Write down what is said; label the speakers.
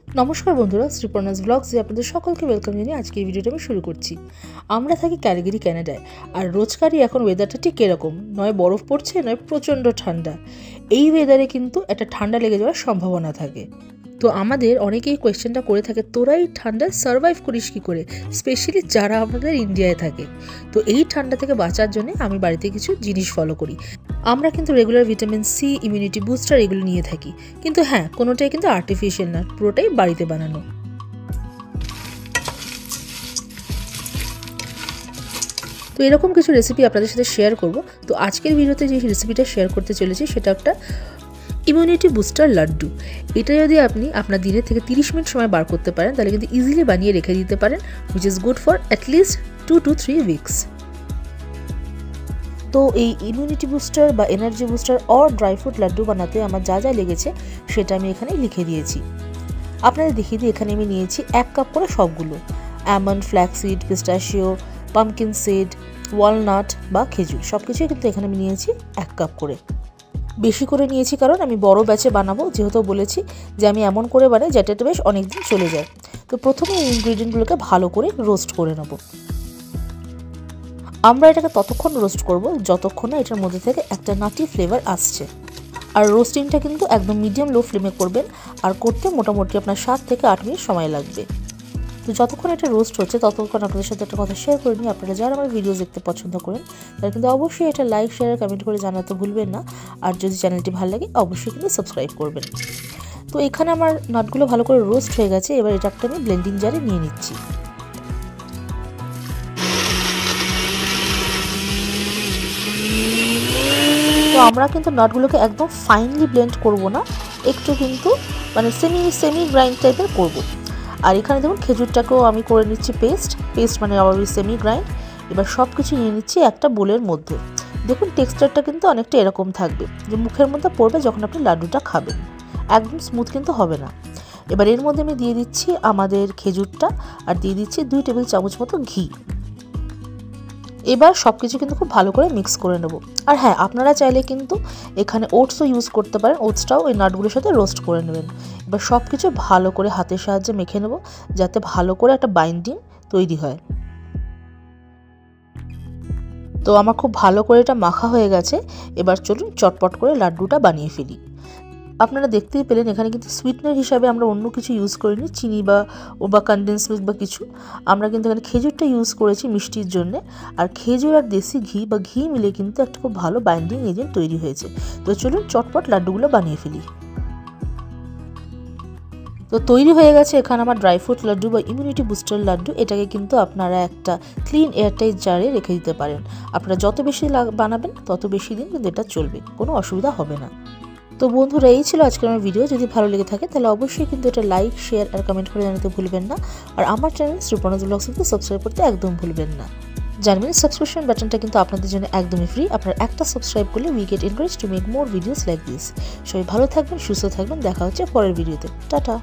Speaker 1: নমস্কার বন্ধুরা, শ্রীপর্ণাস ব্লগসে আপনাদের সকলকে ওয়েলকাম জানিয়ে আজকের ভিডিওটা আমি শুরু করছি। আমরা থাকি ক্যালগেরি, কানাডায়। আর রোজকারই এখন ওয়েদারটা ঠিক এরকম, নয় বরফ পড়ছে নয় প্রচণ্ড ঠান্ডা। এই ওয়েদারে কিন্তু একটা ঠান্ডা লেগে যাওয়ার সম্ভাবনা থাকে। তো আমাদের অনেকেই কোয়েশ্চেনটা করে থাকে, তোরা এই ঠান্ডায় সার্ভাইভ করিস কী করে, স্পেশালি যারা আমাদের ইন্ডিয়ায় থাকে। তো এই ঠান্ডা থেকে বাঁচার জন্য আমি বাড়িতে কিছু জিনিস ফলো করি। আমরা কিন্তু regular vitamin C, immunity booster এগুলো নিয়ে থাকি, কিন্তু হ্যাঁ, কোনোটাই কিন্তু আর্টিফিশিয়াল না, পুরোটাই বাড়িতে বানানো। তো এরকম কিছু রেসিপি আপনাদের সাথে শেয়ার করব। তো আজকের ভিডিওতে যে রেসিপিটা শেয়ার করতে চলেছি সেটা একটা ইমিউনিটি বুস্টার লাড্ডু। এটা যদি আপনি আপনার দিনের থেকে 30 মিনিট সময় বার করতে পারেন তাহলে কিন্তু ইজিলি বানিয়ে রেখে দিতে পারেন, which is good for at least 2 to 3 weeks. তো এই ইমিউনিটি বুস্টার বা energy booster or dry fruit laddoo বানাতে আমার যা যা লেগেছে সেটা আমি এখানে লিখে দিয়েছি। আপনাদের দেখিয়ে দিই, এখানে আমি নিয়েছি 1 কাপ করে সবগুলো almond, flaxseed, পিস্তাশিও, pumpkin seed, walnut বা খেজুর, সব কিছুই কিন্তু এখানে আমি নিয়েছি 1 কাপ করে। বেশি করে নিয়েছি কারণ আমি বড় ব্যাচে বানাবো, যেহেতু বলেছি যে আমি এমন করে বানাই যাতে এটা বেশ অনেক দিন চলে যায়। তো প্রথমে এই ইনগ্রিডিয়েন্টগুলোকে ভালো করে রোস্ট করে নেব। আমরা এটাকে ততক্ষণ রোস্ট করব যতক্ষণ না এটার মধ্যে থেকে একটা নাটি ফ্লেভার আসছে। আর রোস্টিংটা কিন্তু একদম মিডিয়াম লো ফ্লেমে করবেন, আর করতে মোটামুটি আপনার 7 থেকে 8 মিনিট সময় লাগবে। তো যতক্ষণ এটা রোস্ট হচ্ছে ততক্ষণ আপনাদের সাথে একটা কথা শেয়ার করে নিই। আপনারা যারা আমার ভিডিও দেখতে পছন্দ করেন তারা কিন্তু অবশ্যই এটা লাইক, শেয়ার, কমেন্ট করে জানাতে ভুলবেন না। আর যদি চ্যানেলটি ভালো লাগে অবশ্যই কিন্তু সাবস্ক্রাইব করবেন। তো এখানে আমার নাটগুলো ভালো করে রোস্ট হয়ে গেছে, এবার এটাকে আমি ব্লেন্ডিং জারে নিয়ে নিচ্ছি। তো আমরা কিন্তু নাটগুলোকে একদম ফাইনলি ব্লেন্ড করব না, একটু কিন্তু মানে সেমি গ্রাইন্ড টাইপের করব। আর এখানে দেখুন খেজুরটাকেও আমি করে নিচ্ছি পেস্ট মানে আবার সেমি গ্রাইন্ড। এবার সব কিছু নিয়ে নিচ্ছি একটা বোলের মধ্যে। দেখুন টেক্সচারটা কিন্তু অনেকটা এরকম থাকবে, যে মুখের মধ্যে পড়বে যখন আপনি লাড্ডুটা খাবেন, একদম স্মুথ কিন্তু হবে না। এবার এর মধ্যে আমি দিয়ে দিচ্ছি আমাদের খেজুরটা, আর দিয়ে দিচ্ছি 2 টেবিল চামচ মতো ঘি। এবার সব কিছু কিন্তু খুব ভালো করে মিক্স করে নেব। আর হ্যাঁ, আপনারা চাইলে কিন্তু এখানে ওটসও ইউজ করতে পারেন, ওটসটাও ওই নাটগুলোর সাথে রোস্ট করে নেবেন। এবার সব কিছু ভালো করে হাতের সাহায্যে মেখে নেব, যাতে ভালো করে একটা বাইন্ডিং তৈরি হয়। তো আমার খুব ভালো করে এটা মাখা হয়ে গেছে। এবার চলুন চটপট করে লাড্ডুটা বানিয়ে ফেলি। আপনারা দেখতেই পেলেন এখানে কিন্তু সুইটনার হিসাবে আমরা অন্য কিছু ইউজ করিনি, চিনি বা কনডেন্স মিল্ক বা কিছু। আমরা কিন্তু এখানে খেজুরটা ইউজ করেছি মিষ্টির জন্য। আর খেজুর আর দেশি ঘি বা ঘি মিলে কিন্তু একটা খুব ভালো বাইন্ডিং এজেন্ট তৈরি হয়েছে। তো চলুন চটপট লাড্ডুগুলো বানিয়ে ফেলি। তো তৈরি হয়ে গেছে এখানে আমার ড্রাই ফ্রুট লাড্ডু বা ইমিউনিটি বুস্টার লাড্ডু। এটাকে কিন্তু আপনারা একটা ক্লিন এয়ারটাইট জারে রেখে দিতে পারেন। আপনারা যত বেশি বানাবেন তত বেশি দিন কিন্তু এটা চলবে, কোনো অসুবিধা হবে না। তো বন্ধুরা, এই ছিল আজকের আমার ভিডিও। যদি ভালো লেগে থাকে তাহলে অবশ্যই কিন্তু এটা লাইক, শেয়ার আর কমেন্ট করে জানাতে ভুলবেন না। আর আমার চ্যানেল শ্রীপর্ণাস ব্লগসকে সাবস্ক্রাইব করতে একদম ভুলবেন না। জানবেন সাবস্ক্রিপশন বাটনটা কিন্তু আপনাদের জন্য একদমই ফ্রি। আপনার একটা সাবস্ক্রাইব করলে we get encourage to make more videos like this. সবাই ভালো থাকবেন, সুস্থ থাকবেন, দেখা হচ্ছে পরের ভিডিওতে। টাটা।